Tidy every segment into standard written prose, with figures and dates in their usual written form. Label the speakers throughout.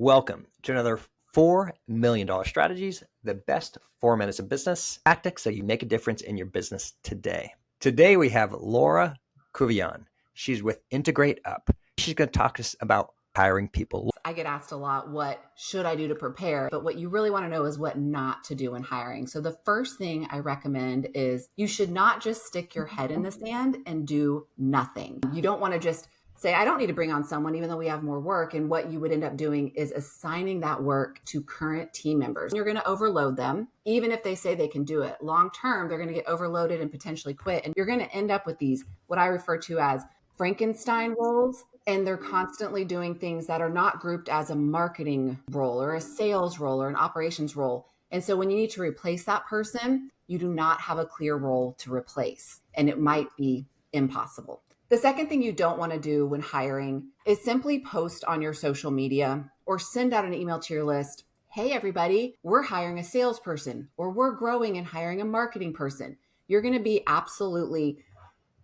Speaker 1: Welcome to another $4 million strategies, the best 4 minutes of business tactics so you make a difference in your business today. Today we have Laura Couvillon. She's with Integrate Up. She's going to talk to us about hiring people.
Speaker 2: I get asked a lot, what should I do to prepare? But what you really want to know is what not to do when hiring. So the first thing I recommend is you should not just stick your head in the sand and do nothing. You don't want to just say, I don't need to bring on someone, even though we have more work. And what you would end up doing is assigning that work to current team members. You're going to overload them, even if they say they can do it. Long term, they're going to get overloaded and potentially quit. And you're going to end up with these, what I refer to as Frankenstein roles. And they're constantly doing things that are not grouped as a marketing role or a sales role or an operations role. And so when you need to replace that person, you do not have a clear role to replace, and it might be impossible. The second thing you don't want to do when hiring is simply post on your social media or send out an email to your list. Hey, everybody, we're hiring a salesperson, or we're growing and hiring a marketing person. You're going to be absolutely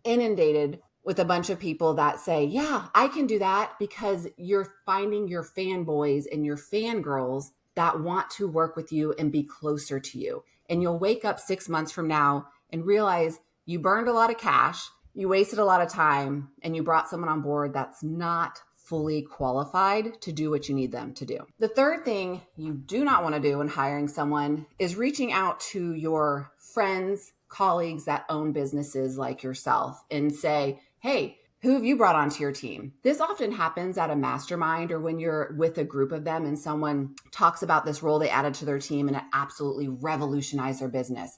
Speaker 2: inundated with a bunch of people that say, yeah, I can do that, because you're finding your fanboys and your fangirls that want to work with you and be closer to you. And you'll wake up 6 months from now and realize you burned a lot of cash, you wasted a lot of time, and you brought someone on board that's not fully qualified to do what you need them to do. The third thing you do not want to do when hiring someone is reaching out to your friends, colleagues that own businesses like yourself and say, hey, who have you brought onto your team? This often happens at a mastermind or when you're with a group of them and someone talks about this role they added to their team and it absolutely revolutionized their business.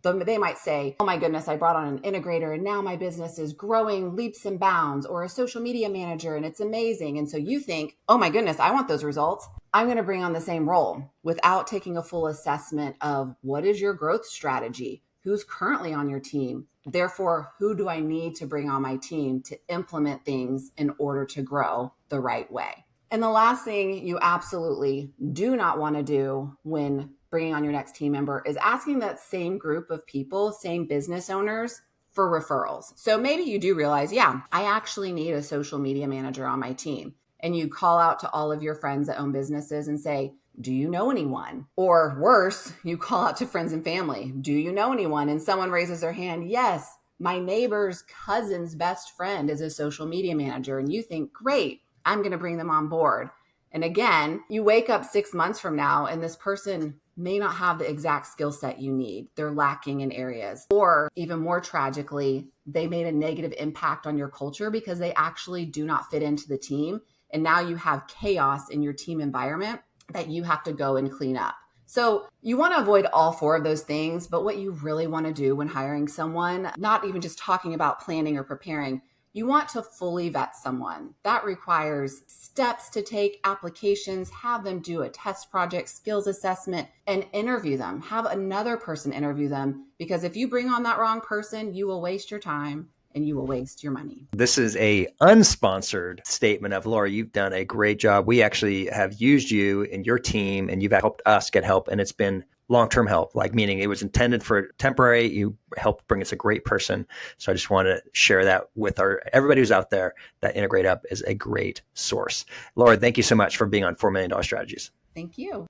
Speaker 2: They might say, oh my goodness, I brought on an integrator and now my business is growing leaps and bounds, or a social media manager and it's amazing. And so you think, oh my goodness, I want those results. I'm going to bring on the same role without taking a full assessment of what is your growth strategy? Who's currently on your team? Therefore, who do I need to bring on my team to implement things in order to grow the right way? And the last thing you absolutely do not want to do when bringing on your next team member is asking that same group of people, same business owners, for referrals. So maybe you do realize, yeah, I actually need a social media manager on my team. And you call out to all of your friends that own businesses and say, do you know anyone? Or worse, you call out to friends and family. Do you know anyone? And someone raises their hand. Yes, my neighbor's cousin's best friend is a social media manager. And you think, great, I'm going to bring them on board. And again, you wake up 6 months from now and this person may not have the exact skill set you need. They're lacking in areas. Or even more tragically, they made a negative impact on your culture because they actually do not fit into the team. And now you have chaos in your team environment that you have to go and clean up. So you want to avoid all four of those things, but what you really want to do when hiring someone, not even just talking about planning or preparing, you want to fully vet someone. That requires steps to take, applications, have them do a test project, skills assessment, and interview them. Have another person interview them, because if you bring on that wrong person, you will waste your time and you will waste your money.
Speaker 1: This is a unsponsored statement of Laura. You've done a great job. We actually have used you and your team, and you've helped us get help, and it's been long-term help, like meaning it was intended for temporary. You helped bring us a great person. So I just want to share that with everybody who's out there, that Integrate Up is a great source. Laura, thank you so much for being on $4 Million Strategies.
Speaker 2: Thank you.